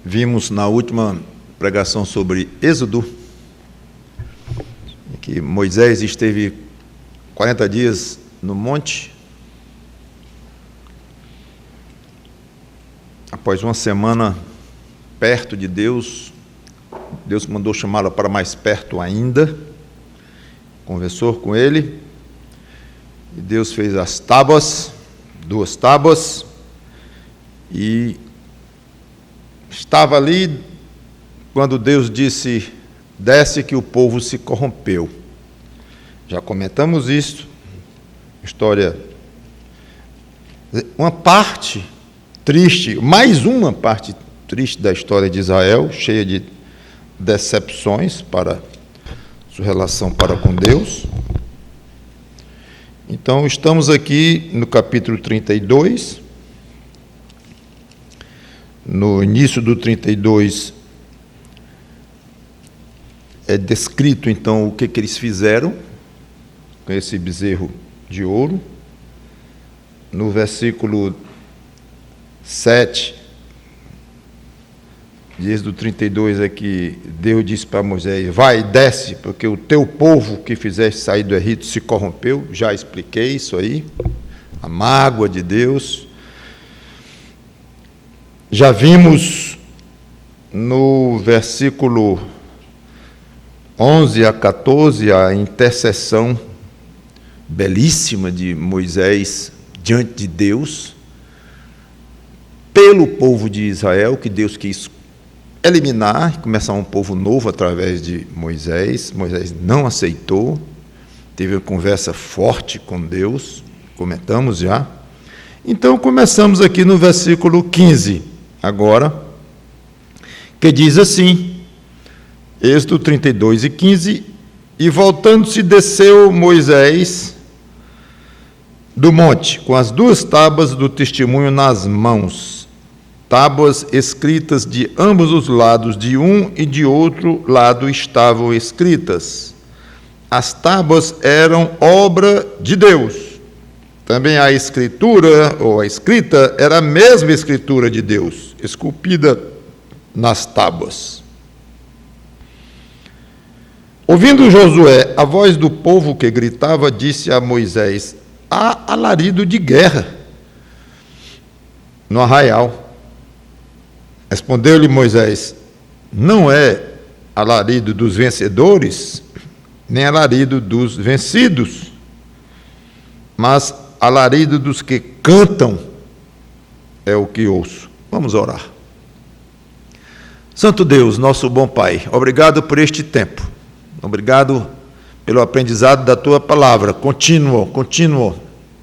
Vimos na última pregação sobre Êxodo que Moisés esteve 40 dias no monte. Após uma semana perto de Deus, Deus mandou chamá-lo para mais perto ainda, conversou com ele, e Deus fez as tábuas, 2 tábuas, e estava ali quando Deus disse: desce, que o povo se corrompeu. Já comentamos isso, história, uma parte triste, mais uma parte triste da história de Israel, cheia de decepções para sua relação para com Deus. Então, estamos aqui no capítulo 32, no início do 32, é descrito, então, o que eles fizeram com esse bezerro de ouro. No versículo 7, de Êxodo 32, é que Deus disse para Moisés: vai, desce, porque o teu povo que fizeste sair do Egito se corrompeu. Já expliquei isso aí, a mágoa de Deus. Já vimos no versículo 11 a 14 a intercessão belíssima de Moisés diante de Deus pelo povo de Israel, que Deus quis eliminar e começar um povo novo através de Moisés. Moisés não aceitou, teve uma conversa forte com Deus, comentamos já. Então, começamos aqui no versículo 15, agora, que diz assim, Êxodo 32 e 15, e voltando-se desceu Moisés do monte, com as 2 tábuas do testemunho nas mãos, tábuas escritas de ambos os lados, de um e de outro lado estavam escritas. As tábuas eram obra de Deus. Também a escritura, ou a escrita, era a mesma escritura de Deus, esculpida nas tábuas. Ouvindo Josué a voz do povo que gritava, disse a Moisés: há alarido de guerra no arraial. Respondeu-lhe Moisés: não é alarido dos vencedores, nem alarido dos vencidos, mas alarido dos que cantam é o que ouço. Vamos orar. Santo Deus, nosso bom Pai, obrigado por este tempo. Obrigado pelo aprendizado da Tua palavra, contínuo,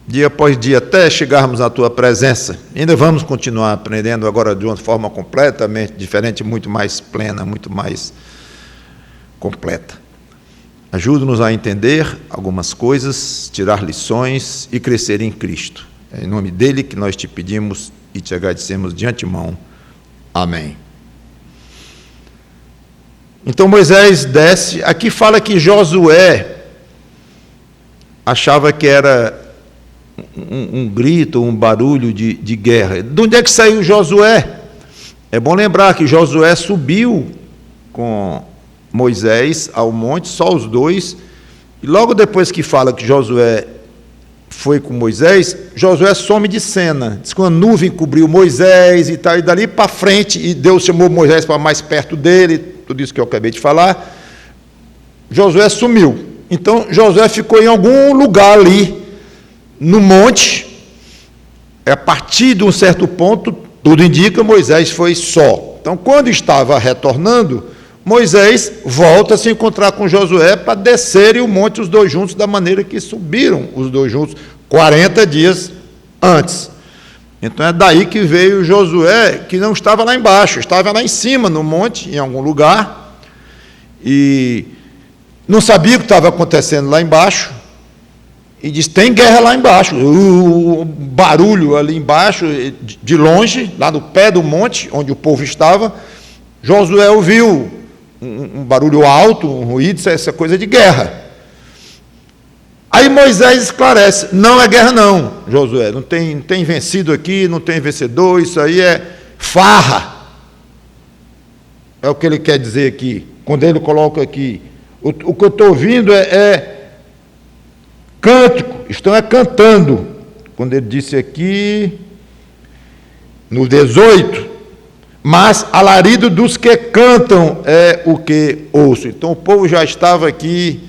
dia após dia, até chegarmos à Tua presença. Ainda vamos continuar aprendendo agora de uma forma completamente diferente, muito mais plena, muito mais completa. Ajuda-nos a entender algumas coisas, tirar lições e crescer em Cristo. É em nome dele que nós te pedimos e te agradecemos de antemão. Amém. Então Moisés desce, aqui fala que Josué achava que era um grito, um barulho de guerra. De onde é que saiu Josué? É bom lembrar que Josué subiu com Moisés ao monte, só os 2, e logo depois que fala que Josué foi com Moisés, Josué some de cena. Diz que uma nuvem cobriu Moisés e tal, e dali para frente, e Deus chamou Moisés para mais perto dele, tudo isso que eu acabei de falar, Josué sumiu. Então, Josué ficou em algum lugar ali, no monte. A partir de um certo ponto, tudo indica, Moisés foi só. Então, quando estava retornando, Moisés volta a se encontrar com Josué para descerem o monte os 2 juntos, da maneira que subiram os 2 juntos, 40 dias antes. Então é daí que veio Josué, que não estava lá embaixo, estava lá em cima, no monte, em algum lugar, e não sabia o que estava acontecendo lá embaixo, e diz: tem guerra lá embaixo. O barulho ali embaixo, de longe, lá no pé do monte, onde o povo estava, Josué ouviu um barulho alto, um ruído, essa coisa de guerra. Aí Moisés esclarece: não é guerra não, Josué, não tem vencido aqui, não tem vencedor, isso aí é farra. É o que ele quer dizer aqui, quando ele coloca aqui. O que eu estou ouvindo é cântico, estão cantando. Quando ele disse aqui, no 18, mas alarido dos que cantam é o que ouço. Então o povo já estava aqui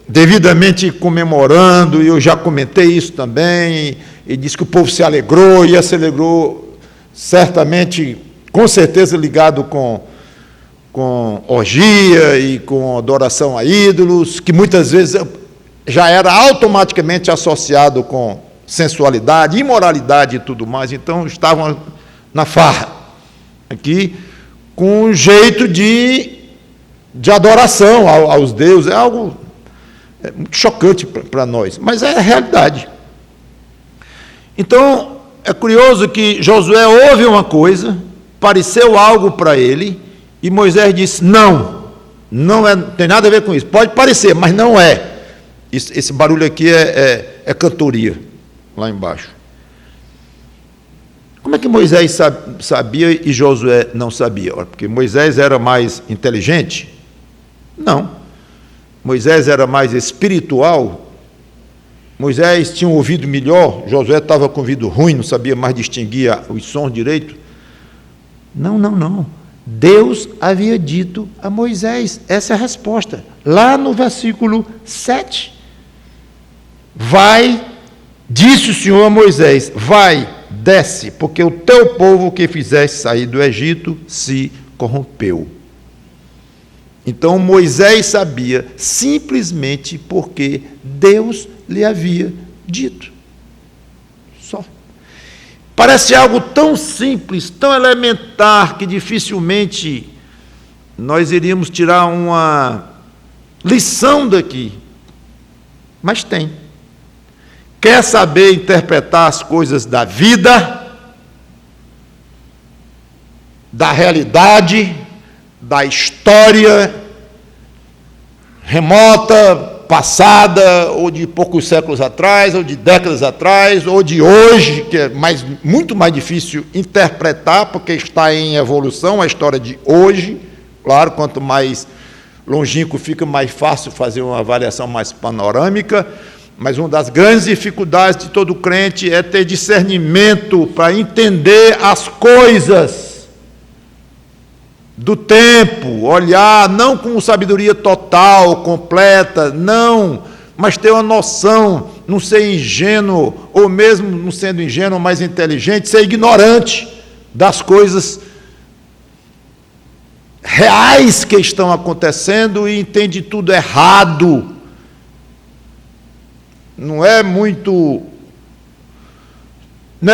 devidamente comemorando, e eu já comentei isso também, e disse que o povo se alegrou, e se alegrou certamente, com certeza ligado com orgia e com adoração a ídolos, que muitas vezes já era automaticamente associado com sensualidade, imoralidade e tudo mais. Então estavam na farra, aqui, com um jeito de adoração aos deuses. É algo muito chocante para nós, mas é a realidade. Então, é curioso que Josué ouve uma coisa, pareceu algo para ele, e Moisés disse, não tem nada a ver com isso. Pode parecer, mas não é. Esse barulho aqui é cantoria, lá embaixo. Como é que Moisés sabia e Josué não sabia? Porque Moisés era mais inteligente? Não. Moisés era mais espiritual? Moisés tinha um ouvido melhor? Josué estava com o ouvido ruim, não sabia mais distinguir os sons direito? Não. Deus havia dito a Moisés, essa é a resposta. Lá no versículo 7. Disse o Senhor a Moisés, vai, desce, porque o teu povo que fizeste sair do Egito se corrompeu. Então Moisés sabia simplesmente porque Deus lhe havia dito. Só. Parece algo tão simples, tão elementar, que dificilmente nós iríamos tirar uma lição daqui. Mas tem. Quer saber interpretar as coisas da vida, da realidade, da história remota, passada, ou de poucos séculos atrás, ou de décadas atrás, ou de hoje, que é muito mais difícil interpretar, porque está em evolução a história de hoje. Claro, quanto mais longínquo fica, mais fácil fazer uma avaliação mais panorâmica, mas uma das grandes dificuldades de todo crente é ter discernimento para entender as coisas do tempo, olhar não com sabedoria total, completa, não, mas ter uma noção, não ser ingênuo, ou mesmo não sendo ingênuo, mais inteligente, ser ignorante das coisas reais que estão acontecendo e entende tudo errado. Não é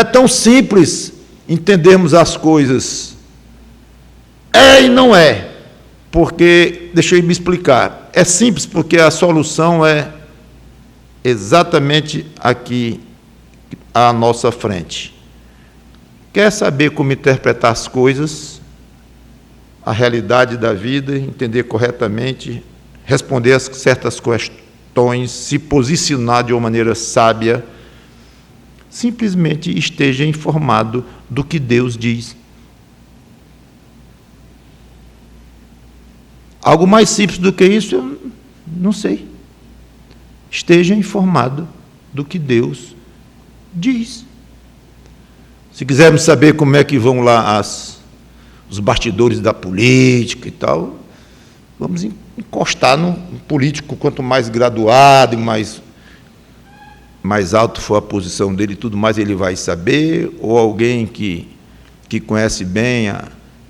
tão simples entendermos as coisas. É e não é, porque, deixa eu me explicar, é simples porque a solução é exatamente aqui à nossa frente. Quer saber como interpretar as coisas, a realidade da vida, entender corretamente, responder a certas questões, se posicionar de uma maneira sábia, simplesmente esteja informado do que Deus diz. Algo mais simples do que isso, eu não sei. Esteja informado do que Deus diz. Se quisermos saber como é que vão lá os bastidores da política e tal, vamos encostar no político, quanto mais graduado e mais alto for a posição dele, tudo mais ele vai saber, ou alguém que conhece bem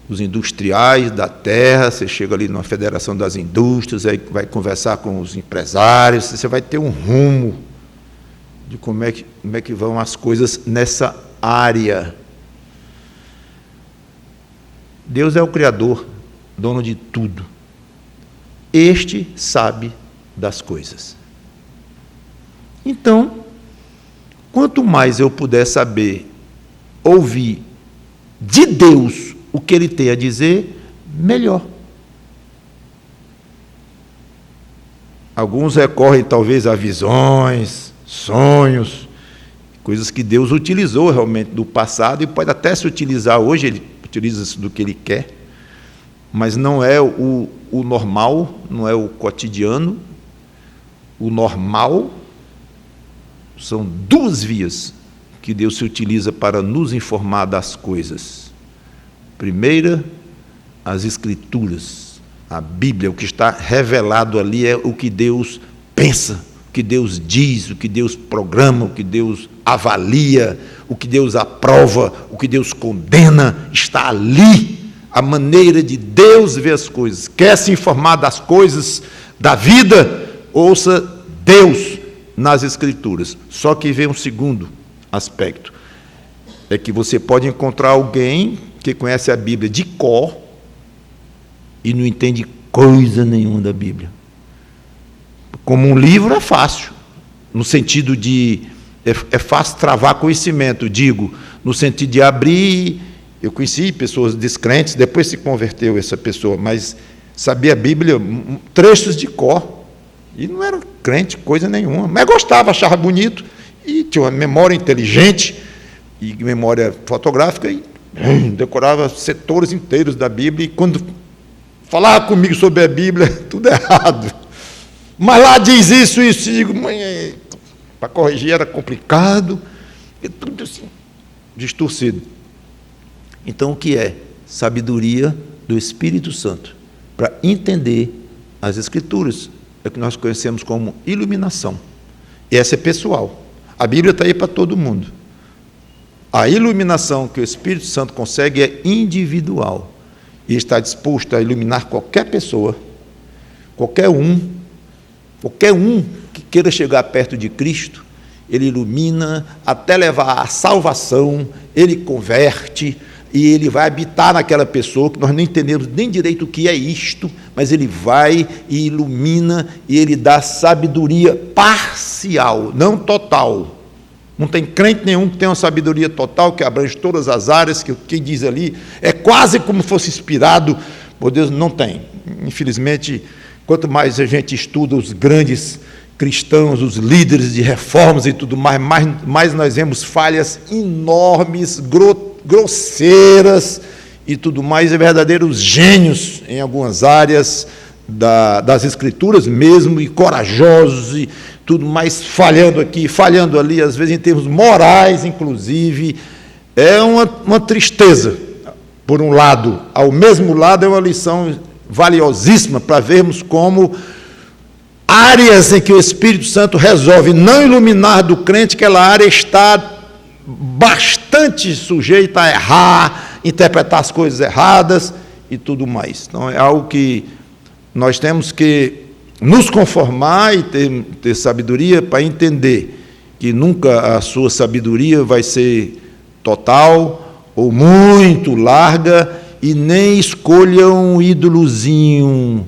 os industriais da terra, você chega ali numa federação das indústrias, aí vai conversar com os empresários, você vai ter um rumo de como é que vão as coisas nessa área. Deus é o Criador, dono de tudo. Este sabe das coisas. Então, quanto mais eu puder saber, ouvir de Deus o que Ele tem a dizer, melhor. Alguns recorrem talvez a visões, sonhos, coisas que Deus utilizou realmente no passado e pode até se utilizar hoje, Ele utiliza isso do que Ele quer, mas não é o normal, não é o cotidiano. O normal são duas vias que Deus se utiliza para nos informar das coisas. Primeira, as Escrituras, a Bíblia, o que está revelado ali é o que Deus pensa, o que Deus diz, o que Deus programa, o que Deus avalia, o que Deus aprova, o que Deus condena, está ali. A maneira de Deus ver as coisas. Quer se informar das coisas da vida? Ouça Deus nas Escrituras. Só que vem um segundo aspecto. É que você pode encontrar alguém que conhece a Bíblia de cor e não entende coisa nenhuma da Bíblia. Como um livro é fácil, no sentido de... É fácil travar conhecimento, digo, no sentido de abrir... Eu conheci pessoas descrentes, depois se converteu essa pessoa, mas sabia a Bíblia, trechos de cor, e não era crente, coisa nenhuma, mas gostava, achava bonito, e tinha uma memória inteligente, e memória fotográfica, e decorava setores inteiros da Bíblia, e quando falava comigo sobre a Bíblia, tudo errado. Mas lá diz isso, e digo, mãe, para corrigir era complicado, e tudo assim, distorcido. Então, o que é? Sabedoria do Espírito Santo, para entender as Escrituras, é o que nós conhecemos como iluminação. E essa é pessoal. A Bíblia está aí para todo mundo. A iluminação que o Espírito Santo consegue é individual, e está disposto a iluminar qualquer pessoa, qualquer um que queira chegar perto de Cristo, ele ilumina até levar à salvação, ele converte, e ele vai habitar naquela pessoa, que nós não entendemos nem direito o que é isto, mas ele vai e ilumina, e ele dá sabedoria parcial, não total. Não tem crente nenhum que tenha uma sabedoria total, que abrange todas as áreas, que quem diz ali é quase como fosse inspirado por Deus. Não tem. Infelizmente, quanto mais a gente estuda os grandes cristãos, os líderes de reformas e tudo mais nós vemos falhas enormes, grosseiras e tudo mais, é verdadeiros gênios em algumas áreas das Escrituras mesmo, e corajosos e tudo mais, falhando aqui, falhando ali, às vezes em termos morais, inclusive. É uma tristeza, por um lado. Ao mesmo lado, é uma lição valiosíssima para vermos como áreas em que o Espírito Santo resolve não iluminar do crente, aquela área está bastante sujeita a errar, interpretar as coisas erradas e tudo mais. Então, é algo que nós temos que nos conformar e ter sabedoria para entender que nunca a sua sabedoria vai ser total ou muito larga, e nem escolha um ídolozinho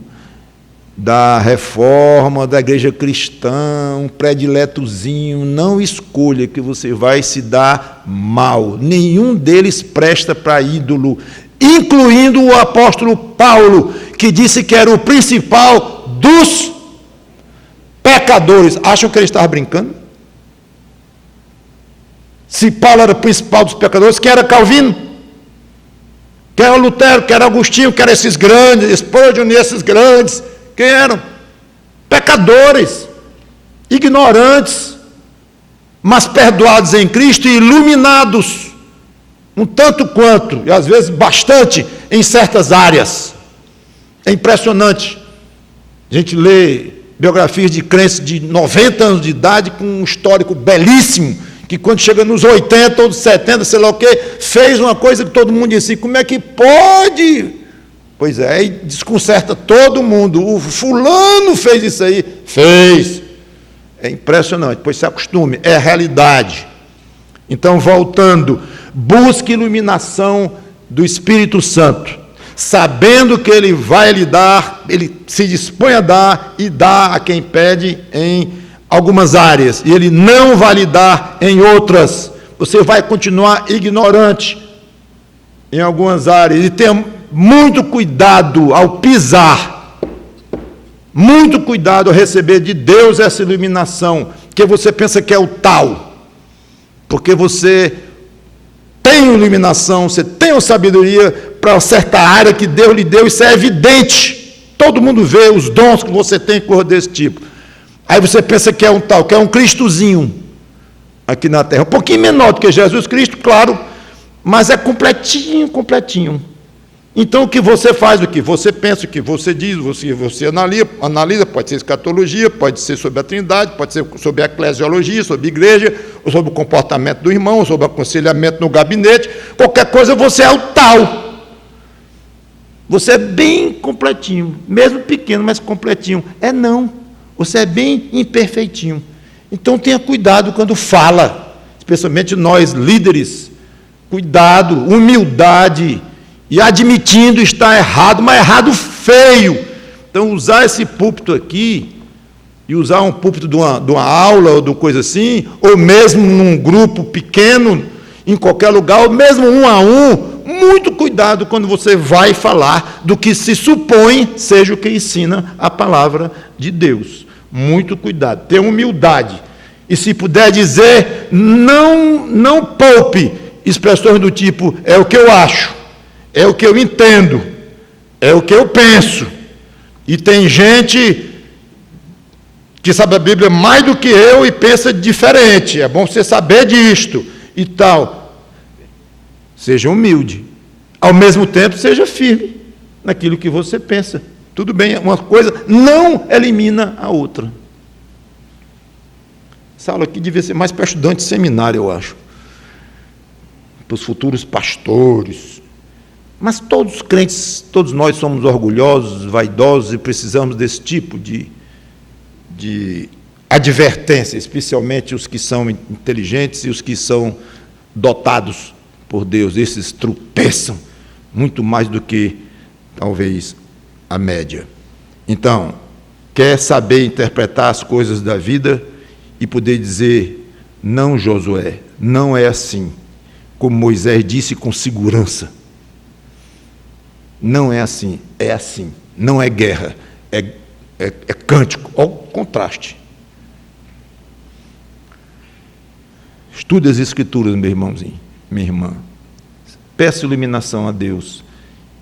da reforma, da igreja cristã, um prediletozinho, não escolha, que você vai se dar mal. Nenhum deles presta para ídolo, incluindo o apóstolo Paulo, que disse que era o principal dos pecadores. Acham que ele estava brincando? Se Paulo era o principal dos pecadores, quem era Calvino? Quem era Lutero? Quem era Agostinho? Quem eram esses grandes, Spurgeon e esses grandes? Quem eram? Pecadores, ignorantes, mas perdoados em Cristo e iluminados, um tanto quanto, e às vezes bastante, em certas áreas. É impressionante. A gente lê biografias de crentes de 90 anos de idade, com um histórico belíssimo, que quando chega nos 80 ou 70, sei lá o quê, fez uma coisa que todo mundo disse, como é que pode? Pois é, aí desconcerta todo mundo. O fulano fez isso aí. Fez. É impressionante, pois se acostume, é a realidade. Então, voltando, busque iluminação do Espírito Santo, sabendo que ele vai lhe dar, ele se dispõe a dar e dá a quem pede em algumas áreas, e ele não vai lhe dar em outras. Você vai continuar ignorante em algumas áreas, e tem muito cuidado ao pisar, muito cuidado ao receber de Deus essa iluminação, que você pensa que é o tal, porque você tem iluminação, você tem a sabedoria para certa área que Deus lhe deu, isso é evidente. Todo mundo vê os dons que você tem, coisa desse tipo. Aí você pensa que é um tal, que é um Cristozinho aqui na terra, um pouquinho menor do que Jesus Cristo, claro, mas é completinho, completinho. Então o que você faz, o que você pensa, o que você diz, você analisa, pode ser escatologia, pode ser sobre a Trindade, pode ser sobre a eclesiologia, sobre a igreja, ou sobre o comportamento do irmão, sobre o aconselhamento no gabinete, qualquer coisa você é o tal. Você é bem completinho, mesmo pequeno, mas completinho. Não, você é bem imperfeitinho. Então tenha cuidado quando fala, especialmente nós líderes, cuidado, humildade, e admitindo estar errado, mas errado feio. Então, usar esse púlpito aqui, e usar um púlpito de uma aula, ou de uma coisa assim, ou mesmo num grupo pequeno, em qualquer lugar, ou mesmo um a um, muito cuidado quando você vai falar do que se supõe seja o que ensina a palavra de Deus. Muito cuidado, tenha humildade. E se puder dizer, não poupe expressões do tipo, é o que eu acho, é o que eu entendo, é o que eu penso. E tem gente que sabe a Bíblia mais do que eu e pensa diferente. É bom você saber disto e tal. Seja humilde. Ao mesmo tempo, seja firme naquilo que você pensa. Tudo bem, uma coisa não elimina a outra. Essa aula aqui devia ser mais para estudante de seminário, eu acho. Para os futuros pastores. Mas todos os crentes, todos nós somos orgulhosos, vaidosos e precisamos desse tipo de advertência, especialmente os que são inteligentes e os que são dotados por Deus. Esses tropeçam muito mais do que, talvez, a média. Então, quer saber interpretar as coisas da vida e poder dizer, não, Josué, não é assim, como Moisés disse com segurança. Não é assim, é assim. Não é guerra, é cântico. Olha o contraste. Estude as Escrituras, meu irmãozinho, minha irmã. Peça iluminação a Deus.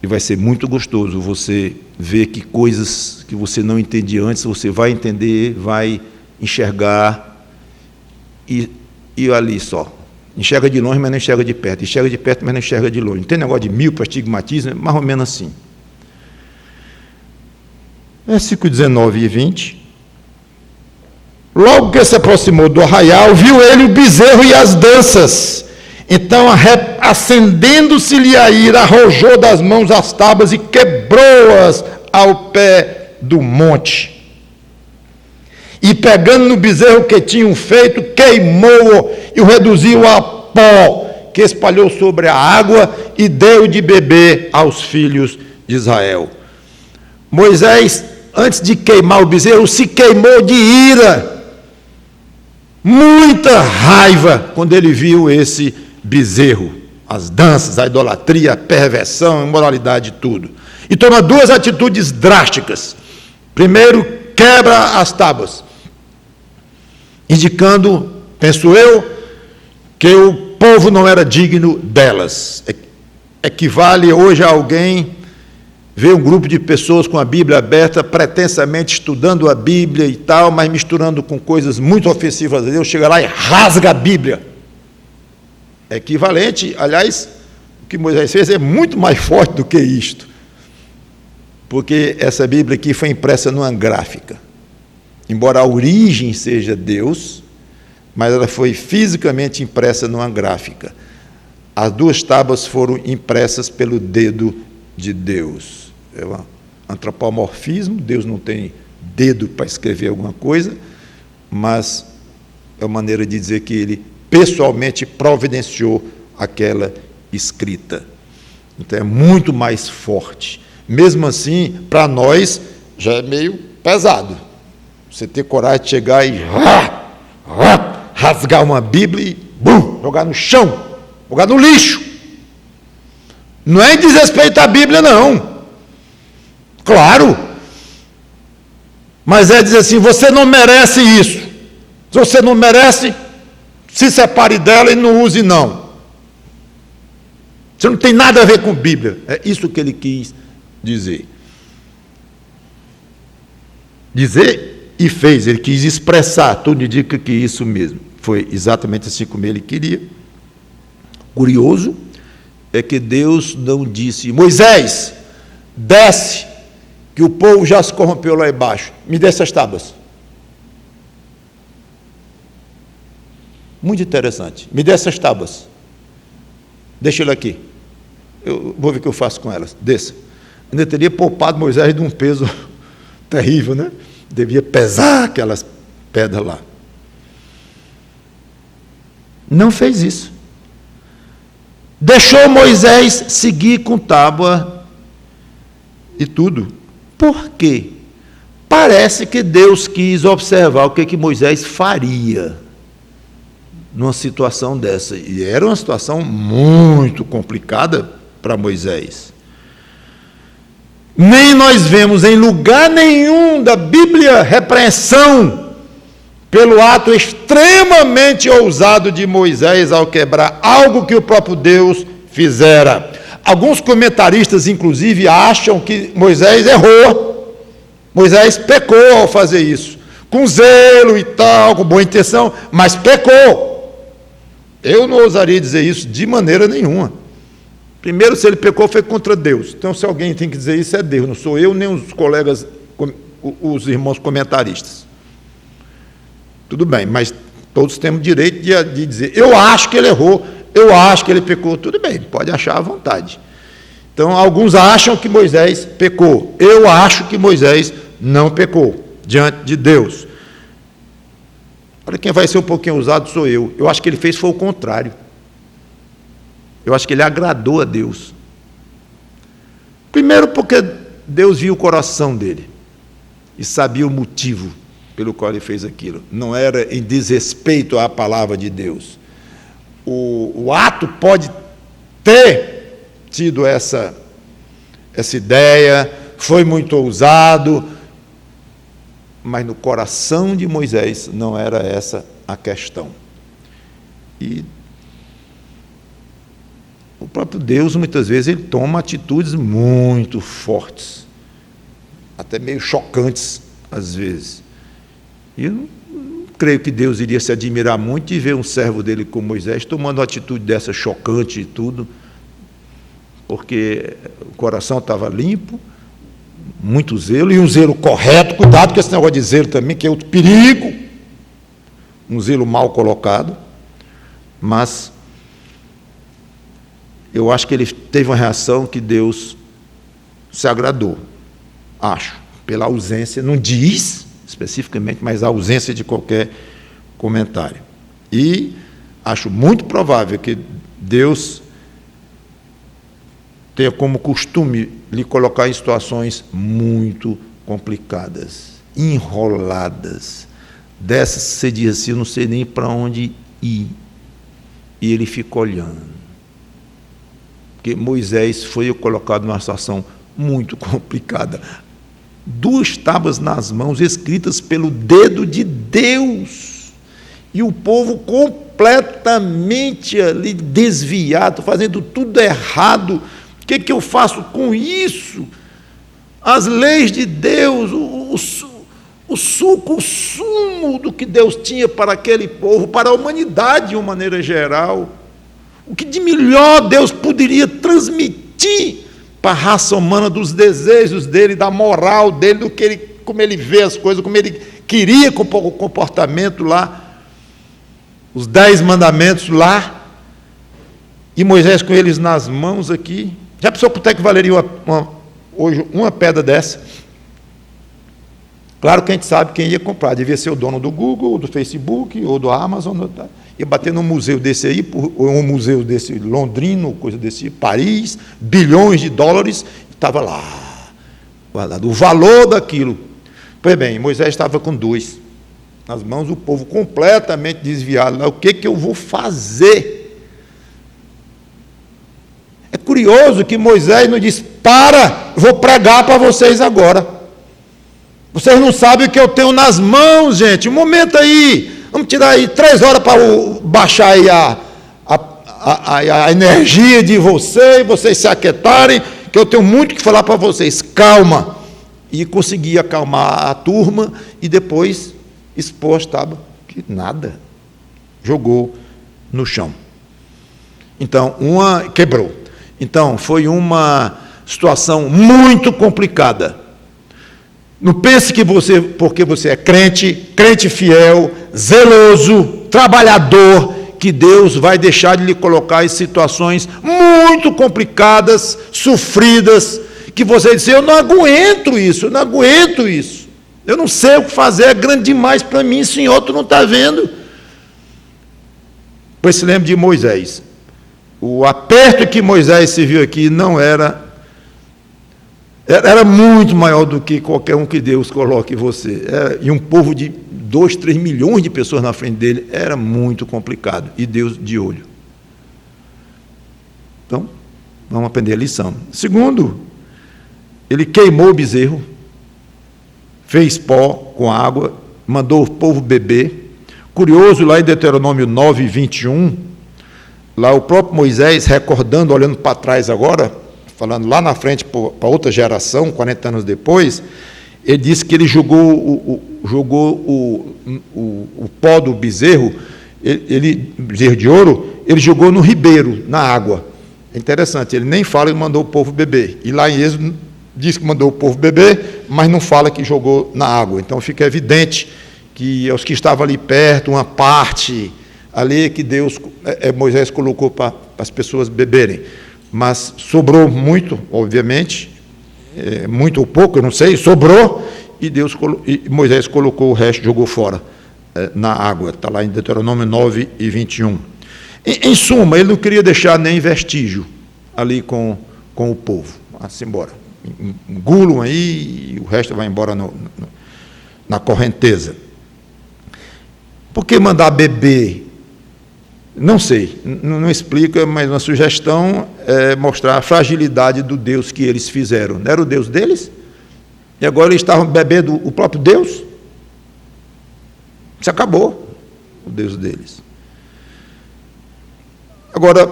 E vai ser muito gostoso você ver que coisas que você não entendia antes, você vai entender, vai enxergar. E ali só. Enxerga de longe, mas não enxerga de perto. Enxerga de perto, mas não enxerga de longe. Não tem negócio de míope, astigmatismo, mais ou menos assim. Versículo 19 e 20. Logo que se aproximou do arraial, viu ele o bezerro e as danças. Então, acendendo-se-lhe a ira, arrojou das mãos as tábuas e quebrou-as ao pé do monte. E pegando no bezerro que tinham feito, queimou-o e o reduziu a pó, que espalhou sobre a água e deu de beber aos filhos de Israel. Moisés, antes de queimar o bezerro, se queimou de ira, muita raiva, quando ele viu esse bezerro, as danças, a idolatria, a perversão, a imoralidade, tudo. E toma duas atitudes drásticas. Primeiro, quebra as tábuas, indicando, penso eu, que o povo não era digno delas. Equivale hoje a alguém ver um grupo de pessoas com a Bíblia aberta, pretensamente estudando a Bíblia e tal, mas misturando com coisas muito ofensivas a Deus, chega lá e rasga a Bíblia. É equivalente, aliás, o que Moisés fez é muito mais forte do que isto, porque essa Bíblia aqui foi impressa numa gráfica. Embora a origem seja Deus, mas ela foi fisicamente impressa numa gráfica. As duas tábuas foram impressas pelo dedo de Deus. É um antropomorfismo, Deus não tem dedo para escrever alguma coisa, mas é uma maneira de dizer que ele pessoalmente providenciou aquela escrita. Então é muito mais forte. Mesmo assim, para nós, já é meio pesado. Você ter coragem de chegar e rasgar uma Bíblia e jogar no chão, jogar no lixo. Não é em desrespeito à Bíblia, não. Claro. Mas é dizer assim, você não merece isso. Se você não merece, se separe dela e não use não. Você não tem nada a ver com Bíblia. É isso que ele quis dizer. Dizer e fez, ele quis expressar, tudo indica que isso mesmo. Foi exatamente assim como ele queria. Curioso é que Deus não disse: Moisés, desce, que o povo já se corrompeu lá embaixo, me dê essas tábuas. Muito interessante, me dê essas tábuas, deixa ele aqui, eu vou ver o que eu faço com elas, desça. Ainda teria poupado Moisés de um peso terrível, né? Devia pesar aquelas pedras lá. Não fez isso. Deixou Moisés seguir com tábua e tudo. Por quê? Parece que Deus quis observar o que Moisés faria numa situação dessa. E era uma situação muito complicada para Moisés. Nem nós vemos em lugar nenhum da Bíblia repreensão pelo ato extremamente ousado de Moisés ao quebrar algo que o próprio Deus fizera. Alguns comentaristas, inclusive, acham que Moisés errou. Moisés pecou ao fazer isso, com zelo e tal, com boa intenção, mas pecou. Eu não ousaria dizer isso de maneira nenhuma. Primeiro, se ele pecou, foi contra Deus. Então, se alguém tem que dizer isso, é Deus. Não sou eu, nem os colegas, os irmãos comentaristas. Tudo bem, mas todos temos direito de dizer, eu acho que ele errou, eu acho que ele pecou. Tudo bem, pode achar à vontade. Então, alguns acham que Moisés pecou. Eu acho que Moisés não pecou diante de Deus. Olha, quem vai ser um pouquinho ousado sou eu. Eu acho que ele fez foi o contrário. Eu acho que ele agradou a Deus. Primeiro porque Deus viu o coração dele e sabia o motivo pelo qual ele fez aquilo. Não era em desrespeito à palavra de Deus. O ato pode ter tido essa ideia, foi muito ousado, mas no coração de Moisés não era essa a questão. E o próprio Deus, muitas vezes, ele toma atitudes muito fortes, até meio chocantes, às vezes. E eu não creio que Deus iria se admirar muito de ver um servo dele como Moisés tomando uma atitude dessa chocante e tudo, porque o coração estava limpo, muito zelo, e um zelo correto. Cuidado com esse negócio de zelo também, que é outro perigo, um zelo mal colocado. Mas eu acho que ele teve uma reação que Deus se agradou, acho, pela ausência, não diz especificamente, mas a ausência de qualquer comentário. E acho muito provável que Deus tenha como costume lhe colocar em situações muito complicadas, enroladas. Dessas você diz assim, eu não sei nem para onde ir. E ele fica olhando. Porque Moisés foi colocado numa situação muito complicada. 2 tábuas nas mãos, escritas pelo dedo de Deus. E o povo completamente ali desviado, fazendo tudo errado. O que eu faço com isso? As leis de Deus, o sumo do que Deus tinha para aquele povo, para a humanidade de uma maneira geral. O que de melhor Deus poderia transmitir para a raça humana, dos desejos dele, da moral dele, como ele vê as coisas, como ele queria com o comportamento lá, os 10 mandamentos lá, e Moisés com eles nas mãos aqui. Já pensou quanto é que valeria hoje uma pedra dessa? Claro que a gente sabe quem ia comprar, devia ser o dono do Google, ou do Facebook, ou do Amazon, ia bater num museu desse aí, ou um museu desse londrino, coisa desse, Paris, bilhões de dólares, estava lá, guardado, o valor daquilo. Pois bem, Moisés estava com 2 nas mãos, o povo completamente desviado. O que eu vou fazer? É curioso que Moisés não diz, vou pregar para vocês agora. Vocês não sabem o que eu tenho nas mãos, gente. Um momento aí, vamos tirar aí 3 horas para baixar aí a a energia de vocês se aquietarem, que eu tenho muito que falar para vocês. Calma. E consegui acalmar a turma e depois expôs, estava que nada. Jogou no chão. Então, quebrou. Então, foi uma situação muito complicada. Não pense que você, porque você é crente fiel, zeloso, trabalhador, que Deus vai deixar de lhe colocar em situações muito complicadas, sofridas, que você diz, eu não aguento isso, eu não sei o que fazer, é grande demais para mim, Senhor, tu não está vendo? Pois se lembre de Moisés. O aperto que Moisés se viu aqui não era muito maior do que qualquer um que Deus coloque em você. E um povo de 2, 3 milhões de pessoas na frente dele, era muito complicado. E Deus de olho. Então, vamos aprender a lição. Segundo, ele queimou o bezerro, fez pó com água, mandou o povo beber. Curioso, lá em Deuteronômio 9, 21, lá o próprio Moisés, recordando, olhando para trás agora, falando lá na frente para outra geração, 40 anos depois, ele disse que ele jogou o pó do bezerro, bezerro de ouro, ele jogou no ribeiro, na água. É interessante, ele nem fala que mandou o povo beber. E lá em Êxodo diz que mandou o povo beber, mas não fala que jogou na água. Então fica evidente que os que estavam ali perto, uma parte ali que Moisés colocou para as pessoas beberem. Mas sobrou muito, obviamente, muito ou pouco, eu não sei, sobrou, e Moisés colocou o resto, jogou fora na água. Está lá em Deuteronômio 9 e 21. Em suma, ele não queria deixar nem vestígio ali com o povo. Vá-se embora. Engulam aí e o resto vai embora na correnteza. Por que mandar beber? Não sei, não explica, mas uma sugestão é mostrar a fragilidade do Deus que eles fizeram. Não era o Deus deles? E agora eles estavam bebendo o próprio Deus? Se acabou o Deus deles. Agora,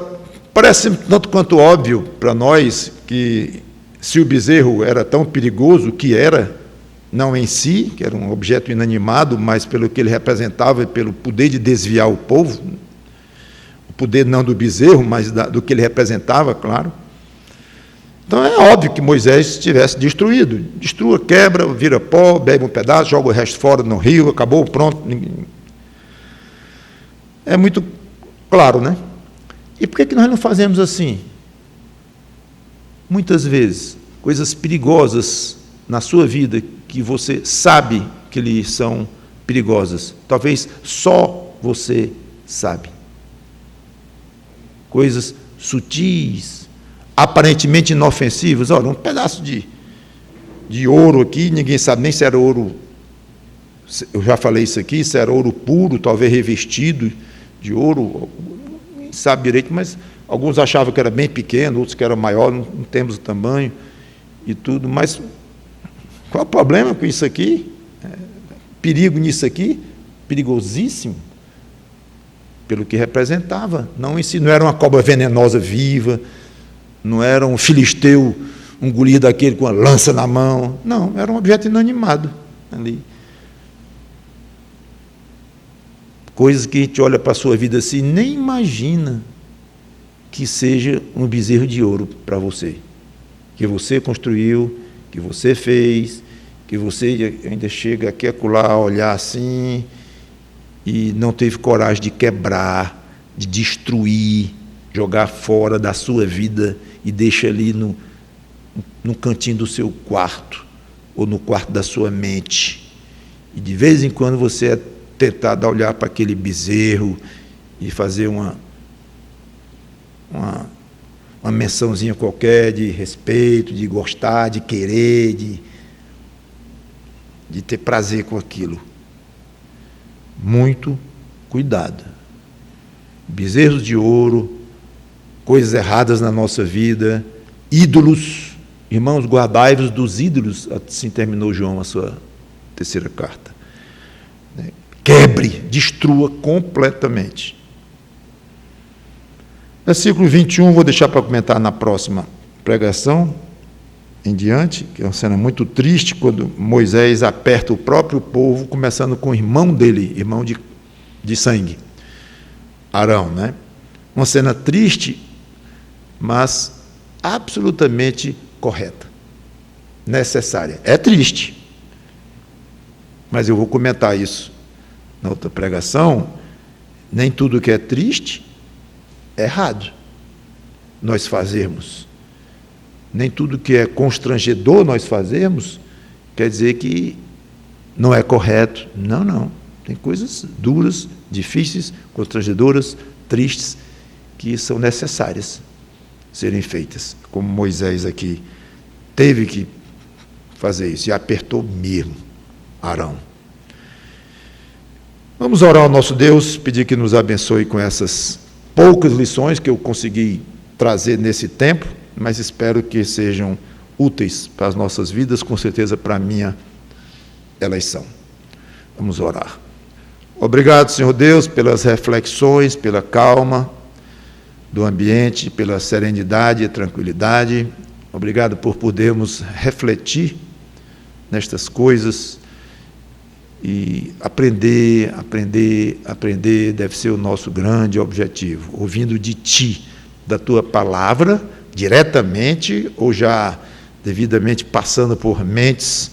parece tanto quanto óbvio para nós que se o bezerro era tão perigoso, que era, não em si, que era um objeto inanimado, mas pelo que ele representava e pelo poder de desviar o povo, o poder não do bezerro, mas do que ele representava, claro. Então é óbvio que Moisés tivesse destruído. Destrua, quebra, vira pó, bebe um pedaço, joga o resto fora no rio, acabou, pronto. É muito claro, né? E por que nós não fazemos assim? Muitas vezes, coisas perigosas na sua vida que você sabe que lhe são perigosas. Talvez só você sabe. Coisas sutis, aparentemente inofensivas. Olha, um pedaço de ouro aqui, ninguém sabe nem se era ouro, eu já falei isso aqui, se era ouro puro, talvez revestido de ouro, ninguém sabe direito, mas alguns achavam que era bem pequeno, outros que era maior, não temos o tamanho e tudo, mas qual é o problema com isso aqui? Perigo nisso aqui? Perigosíssimo. Pelo que representava. Não era uma cobra venenosa viva, não era um filisteu, um guri daquele com a lança na mão. Não, era um objeto inanimado ali. Coisas que a gente olha para a sua vida assim, nem imagina que seja um bezerro de ouro para você. Que você construiu, que você fez, que você ainda chega aqui acolá a olhar assim e não teve coragem de quebrar, de destruir, jogar fora da sua vida e deixa ali no cantinho do seu quarto ou no quarto da sua mente. E de vez em quando você é tentado a olhar para aquele bezerro e fazer uma mençãozinha qualquer de respeito, de gostar, de querer, de ter prazer com aquilo. Muito cuidado. Bezerros de ouro, coisas erradas na nossa vida, ídolos. Irmãos, guardai-vos dos ídolos, assim terminou João a sua terceira carta. Quebre, destrua completamente. Versículo 21, vou deixar para comentar na próxima pregação em diante, que é uma cena muito triste, quando Moisés aperta o próprio povo, começando com o irmão dele, irmão de sangue, Arão, né? Uma cena triste, mas absolutamente correta, necessária. É triste, mas eu vou comentar isso na outra pregação. Nem tudo que é triste é errado nós fazermos. Nem tudo que é constrangedor nós fazermos quer dizer que não é correto. Não, não. Tem coisas duras, difíceis, constrangedoras, tristes, que são necessárias serem feitas. Como Moisés aqui teve que fazer isso, e apertou mesmo Arão. Vamos orar ao nosso Deus, pedir que nos abençoe com essas poucas lições que eu consegui trazer nesse tempo, mas espero que sejam úteis para as nossas vidas, com certeza para a minha eleição. Vamos orar. Obrigado, Senhor Deus, pelas reflexões, pela calma do ambiente, pela serenidade e tranquilidade. Obrigado por podermos refletir nestas coisas e aprender deve ser o nosso grande objetivo, ouvindo de Ti, da Tua palavra, diretamente ou já devidamente passando por mentes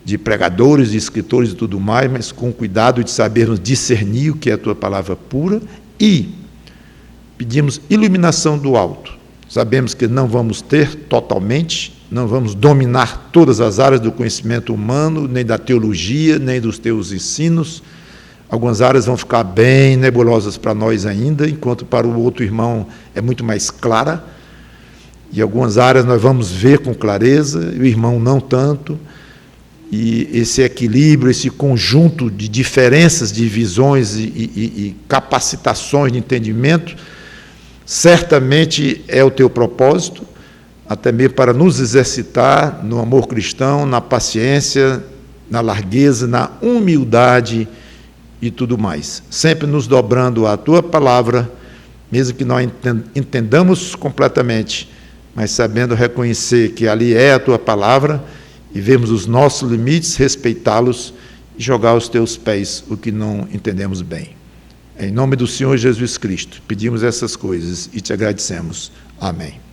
de pregadores, de escritores e tudo mais, mas com cuidado de sabermos discernir o que é a Tua palavra pura, e pedimos iluminação do alto. Sabemos que não vamos ter totalmente, não vamos dominar todas as áreas do conhecimento humano, nem da teologia, nem dos Teus ensinos. Algumas áreas vão ficar bem nebulosas para nós ainda, enquanto para o outro irmão é muito mais clara. E algumas áreas nós vamos ver com clareza, e o irmão não tanto. E esse equilíbrio, esse conjunto de diferenças de visões e capacitações de entendimento, certamente é o Teu propósito, até mesmo para nos exercitar no amor cristão, na paciência, na largueza, na humildade e tudo mais. Sempre nos dobrando à Tua palavra, mesmo que não entendamos completamente, mas sabendo reconhecer que ali é a Tua palavra, e vemos os nossos limites, respeitá-los e jogar aos Teus pés o que não entendemos bem. Em nome do Senhor Jesus Cristo, pedimos essas coisas e Te agradecemos. Amém.